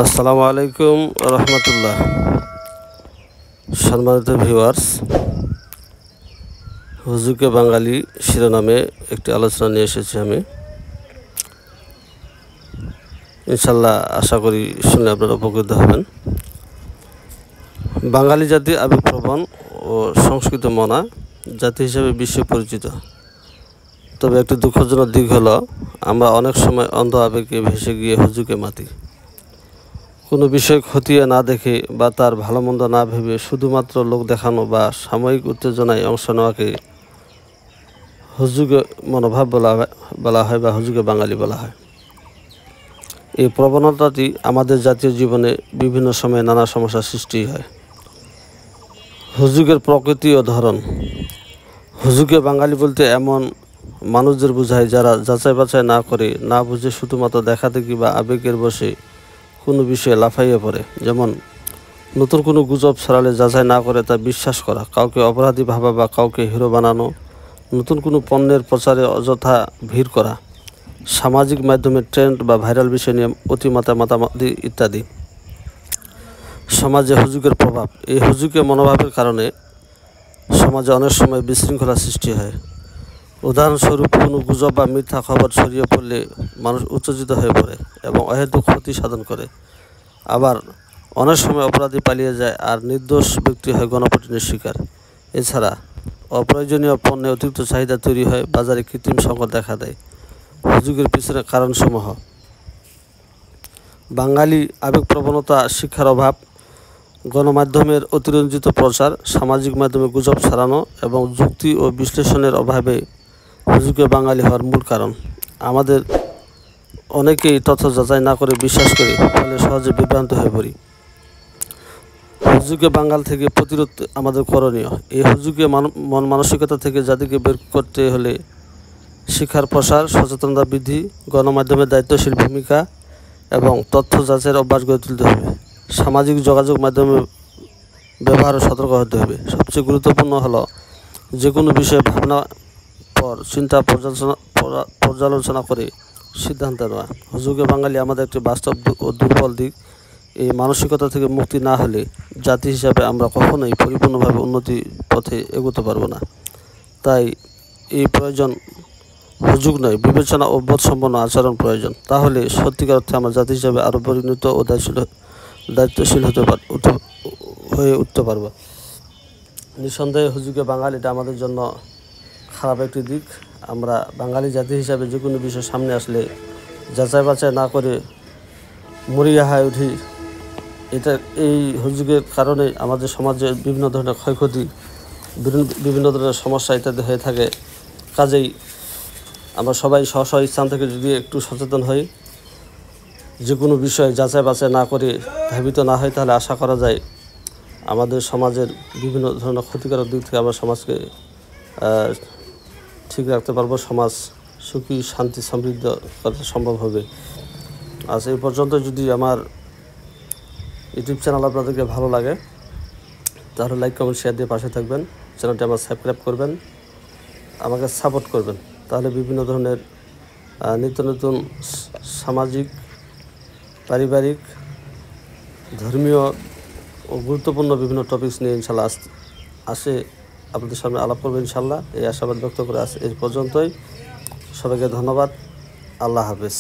আসসালামু আলাইকুম রহমতুল্লাহ। সম্মানিত ভিউয়ার্স, হুজুকে বাঙালি শিরোনামে একটি আলোচনা নিয়ে এসেছি আমি। ইনশাল্লাহ আশা করি শুনে আপনারা উপকৃত হবেন। বাঙালি জাতি আবেগপ্রবণ ও সংস্কৃত মনা জাতি হিসেবে বিশ্বে পরিচিত। তবে একটি দুঃখজনক দিক হলো আমরা অনেক সময় অন্ধ আবেগে ভেসে গিয়ে হুজুকে মাতি। কোনো বিষয় খতিয়ে না দেখে বা তার ভালো মন্দ না ভেবে শুধুমাত্র লোক দেখানো বা সাময়িক উত্তেজনায় অংশ নেওয়াকে হুজুগে মনোভাব বলা হয় বা হুজুগে বাঙালি বলা হয়। এই প্রবণতাটি আমাদের জাতীয় জীবনে বিভিন্ন সময়ে নানা সমস্যার সৃষ্টি হয়। হুজুগের প্রকৃতি ও ধরন। হুজুগে বাঙালি বলতে এমন মানুষদের বোঝায় যারা যাচাই বাছাই না করে, না বুঝে শুধুমাত্র দেখাদেখি বা আবেগের বশে কোনো বিষয়ে লাফাইয়ে পড়ে। যেমন নতুন কোনো গুজব ছড়ালে যাচাই না করে তা বিশ্বাস করা, কাউকে অপরাধী ভাবা বা কাউকে হিরো বানানো, নতুন কোনো পণ্যের প্রচারে অযথা ভিড় করা, সামাজিক মাধ্যমে ট্রেন্ড বা ভাইরাল বিষয় নিয়ে মাতামাতি ইত্যাদি। সমাজে হুজুগের প্রভাব। এই হুজুগের মনোভাবের কারণে সমাজে অনেক সময় বিশৃঙ্খলা সৃষ্টি হয়। উদাহরণস্বরূপ, কোনো গুজব বা মিথ্যা খবর ছড়িয়ে পড়লে মানুষ উত্তেজিত হয়ে পড়ে এবং অহেতুক ক্ষতি সাধন করে। আবার অনেক সময় অপরাধী পালিয়ে যায় আর নির্দোষ ব্যক্তি হয় গণপিটুনির শিকার। এছাড়া অপ্রয়োজনীয় পণ্যে অতিরিক্ত চাহিদা তৈরি হয়, বাজারে কৃত্রিম সংকট দেখা দেয়। হুজুগের পিছনে কারণসমূহ: বাঙালি আবেগপ্রবণতা, শিক্ষার অভাব, গণমাধ্যমের অতিরঞ্জিত প্রচার, সামাজিক মাধ্যমে গুজব ছড়ানো এবং যুক্তি ও বিশ্লেষণের অভাবে হুজুগে বাঙালি হওয়ার মূল কারণ। আমাদের অনেকেই তথ্য যাচাই না করে বিশ্বাস করি, ফলে সহজে বিভ্রান্ত হয়ে পড়ি। হুজুগে বাঙাল থেকে প্রতিরোধ আমাদের করণীয়। এই হুজুগে মন মানসিকতা থেকে জাতিকে বের করতে হলে শিক্ষার প্রসার, সচেতনতা বৃদ্ধি, গণমাধ্যমের দায়িত্বশীল ভূমিকা এবং তথ্য যাচাইয়ের অভ্যাস গড়ে তুলতে হবে। সামাজিক যোগাযোগ মাধ্যমে ব্যবহারও সতর্ক হতে হবে। সবচেয়ে গুরুত্বপূর্ণ হলো যে কোনো বিষয়ে ভাবনা পর চিন্তা পর্যালোচনা করে সিদ্ধান্ত নেওয়া। হুজুগে বাঙালি আমাদের একটি বাস্তব ও দুর্বল দিক। এই মানসিকতা থেকে মুক্তি না হলে জাতি হিসাবে আমরা কখনোই পরিপূর্ণভাবে উন্নতির পথে এগোতে পারবো না। তাই এই প্রয়োজন হুজুগ নয়, বিবেচনা ও বোধসম্পন্ন আচরণ প্রয়োজন। তাহলে সত্যিকার অর্থে আমরা জাতি হিসাবে আরও পরিণত ও দায়িত্বশীল হয়ে উঠতে পারবো। নিঃসন্দেহে হুজুগে বাঙালিটা আমাদের জন্য খারাপ একটি দিক। আমরা বাঙালি জাতি হিসাবে যে কোনো বিষয় সামনে আসলে যাচাই বাছাই না করে মরিয়া হয়ে উঠি। এই হুজুগের কারণে আমাদের সমাজে বিভিন্ন ধরনের ক্ষয়ক্ষতি, বিভিন্ন ধরনের সমস্যা ইত্যাদি হয়ে থাকে। কাজেই আমরা সবাই স্ব স্থান থেকে যদি একটু সচেতন হই, যে কোনো বিষয়ে যাচাই বাছাই না করে ধাবিত না হয়, তাহলে আশা করা যায় আমাদের সমাজের বিভিন্ন ধরনের ক্ষতিকারক দিক থেকে আমরা সমাজকে ঠিক রাখতে পারবো। সমাজ সুখী, শান্তি, সমৃদ্ধ করা সম্ভব হবে। আজ এই পর্যন্ত। যদি আমার ইউটিউব চ্যানেল আপনাদেরকে ভালো লাগে তাহলে লাইক, কমেন্ট, শেয়ার দিয়ে পাশে থাকবেন। চ্যানেলটি আমার সাবস্ক্রাইব করবেন, আমাকে সাপোর্ট করবেন। তাহলে বিভিন্ন ধরনের নিত্য নতুন সামাজিক, পারিবারিক, ধর্মীয় ও গুরুত্বপূর্ণ বিভিন্ন টপিকস নিয়ে ইনশাল্লাহ আসে আপনাদের সামনে আলাপ করবো ইনশাল্লাহ। এই আশাবাদ ব্যক্ত করে এই পর্যন্তই। সবাইকে ধন্যবাদ। আল্লাহ হাফেজ।